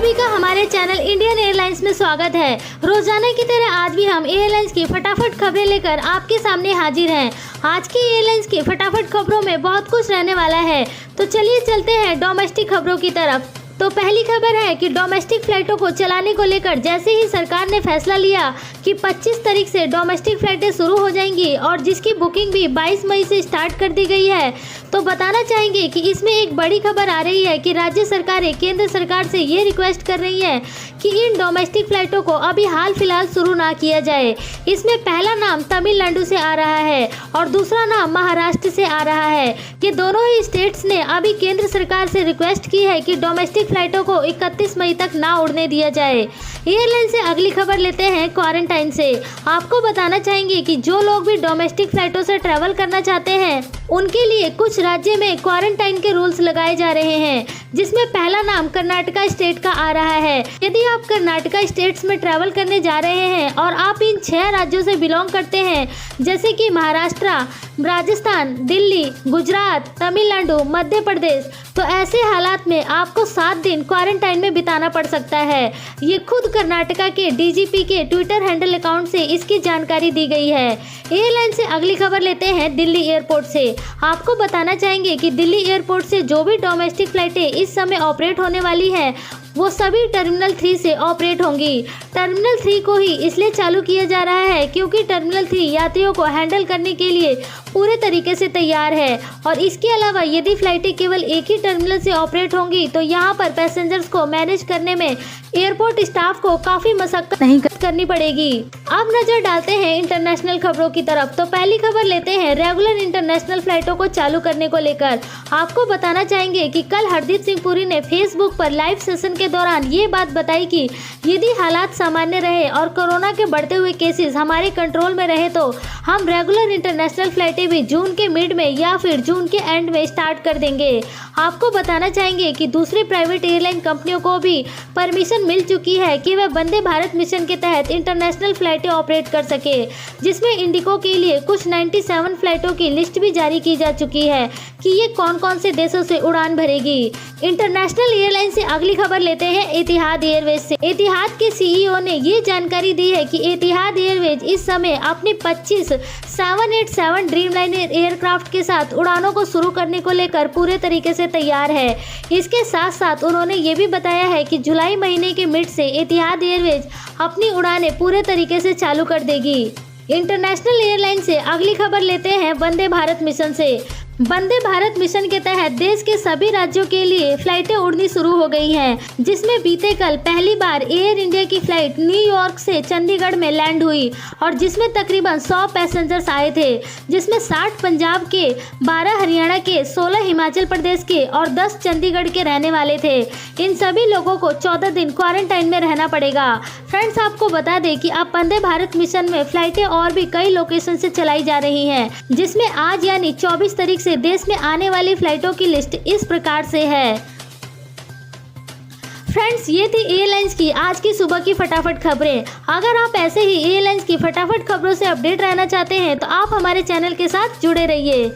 सभी का हमारे चैनल इंडियन एयरलाइंस में स्वागत है। रोजाना की तरह आज भी हम एयरलाइंस की फटाफट खबरें लेकर आपके सामने हाजिर हैं। आज की एयरलाइंस की फटाफट खबरों में बहुत कुछ रहने वाला है, तो चलिए चलते हैं डोमेस्टिक खबरों की तरफ। तो पहली खबर है कि डोमेस्टिक फ्लाइटों को चलाने को लेकर जैसे ही सरकार ने फैसला लिया कि 25 तारीख से डोमेस्टिक फ्लाइटें शुरू हो जाएंगी और जिसकी बुकिंग भी 22 मई से स्टार्ट कर दी गई है, तो बताना चाहेंगे कि इसमें एक बड़ी खबर आ रही है कि राज्य सरकारें केंद्र सरकार से ये रिक्वेस्ट कर रही हैं कि इन डोमेस्टिक फ्लाइटों को अभी हाल फिलहाल शुरू ना किया जाए। इसमें पहला नाम तमिलनाडु से आ रहा है और दूसरा नाम महाराष्ट्र से आ रहा है। ये दोनों ही स्टेट्स ने अभी केंद्र सरकार से रिक्वेस्ट की है कि डोमेस्टिक फ्लाइटों को 31 मई तक ना उड़ने दिया जाए। एयरलाइन से अगली खबर लेते हैं क्वारंटाइन से। आपको बताना चाहेंगे कि जो लोग भी डोमेस्टिक फ्लाइटों से ट्रैवल करना चाहते हैं उनके लिए कुछ राज्य में क्वारंटाइन के रूल्स लगाए जा रहे हैं, जिसमें पहला नाम कर्नाटका स्टेट का आ रहा है। यदि आप कर्नाटका स्टेट्स में ट्रैवल करने जा रहे हैं और आप इन 6 राज्यों से बिलोंग करते हैं, जैसे कि महाराष्ट्र, राजस्थान, दिल्ली, गुजरात, तमिलनाडु, मध्य प्रदेश, तो ऐसे हालात में आपको 7 दिन क्वारंटाइन में बिताना पड़ सकता है। ये खुद कर्नाटका के डीजीपी के ट्विटर हैंडल अकाउंट से इसकी जानकारी दी गई है। एयरलाइन से अगली खबर लेते हैं दिल्ली एयरपोर्ट से। आपको बताना चाहेंगे कि दिल्ली एयरपोर्ट से जो भी डोमेस्टिक फ्लाइटें इस समय ऑपरेट होने वाली हैं वो सभी टर्मिनल 3 से ऑपरेट होंगी। टर्मिनल 3 को ही इसलिए चालू किया जा रहा है क्योंकि टर्मिनल 3 यात्रियों को हैंडल करने के लिए पूरे तरीके से तैयार है, और इसके अलावा यदि फ्लाइटें केवल एक ही टर्मिनल से ऑपरेट होंगी तो यहाँ पर पैसेंजर्स को मैनेज करने में एयरपोर्ट स्टाफ को काफ़ी मशक्कत नहीं करनी पड़ेगी। अब नज़र डालते हैं इंटरनेशनल खबरों की तरफ। तो पहली खबर लेते हैं रेगुलर इंटरनेशनल फ्लाइटों को चालू करने को लेकर। आपको बताना चाहेंगे कि कल हरदीप सिंह पुरी ने फेसबुक पर लाइव सेशन के दौरान ये बात बताई कि यदि हालात सामान्य रहे और कोरोना के बढ़ते हुए केसेस हमारे कंट्रोल में रहे तो हम रेगुलर इंटरनेशनल फ्लाइटें भी जून के मिड में या फिर जून के एंड में स्टार्ट कर देंगे। आपको बताना चाहेंगे कि दूसरी प्राइवेट एयरलाइन कंपनियों को भी परमिशन मिल चुकी है कि वह वंदे भारत मिशन के तहत इंटरनेशनल फ्लाइटें ऑपरेट कर सके, जिसमें इंडिगो के लिए कुछ 97 फ्लाइटों की लिस्ट भी जारी की जा चुकी है कि ये कौन कौन से देशों से उड़ान भरेगी। इंटरनेशनल एयरलाइन से अगली खबर लेते हैं एतिहाद एयरवेज से। एतिहाद के सीईओ ने ये जानकारी दी है कि एतिहाद एयरवेज इस समय अपनी 25 787 ड्रीमलाइनर एयरक्राफ्ट के साथ उड़ानों को शुरू करने को लेकर पूरे तरीके से तैयार है। इसके साथ साथ उन्होंने ये भी बताया है कि जुलाई महीने के मिड से एतिहाद एयरवेज अपनी उड़ानें पूरे तरीके से चालू कर देगी। इंटरनेशनल एयरलाइन से अगली खबर लेते हैं वंदे भारत मिशन से। वंदे भारत मिशन के तहत देश के सभी राज्यों के लिए फ्लाइटें उड़नी शुरू हो गई हैं, जिसमें बीते कल पहली बार एयर इंडिया की फ्लाइट न्यूयॉर्क से चंडीगढ़ में लैंड हुई और जिसमें तकरीबन 100 पैसेंजर्स आए थे, जिसमें 60 पंजाब के, 12 हरियाणा के, 16 हिमाचल प्रदेश के और 10 चंडीगढ़ के रहने वाले थे। इन सभी लोगों को 14 दिन क्वारंटाइन में रहना पड़ेगा। फ्रेंड्स, आपको बता दें कि अब वंदे भारत मिशन में फ्लाइटें और भी कई लोकेशन से चलाई जा रही हैं, जिसमें आज यानी 24 तारीख से देश में आने वाली फ्लाइटों की लिस्ट इस प्रकार से है। फ्रेंड्स, ये थी एयरलाइंस की आज की सुबह की फटाफट खबरें। अगर आप ऐसे ही एयरलाइंस की फटाफट खबरों से अपडेट रहना चाहते हैं तो आप हमारे चैनल के साथ जुड़े रहिए।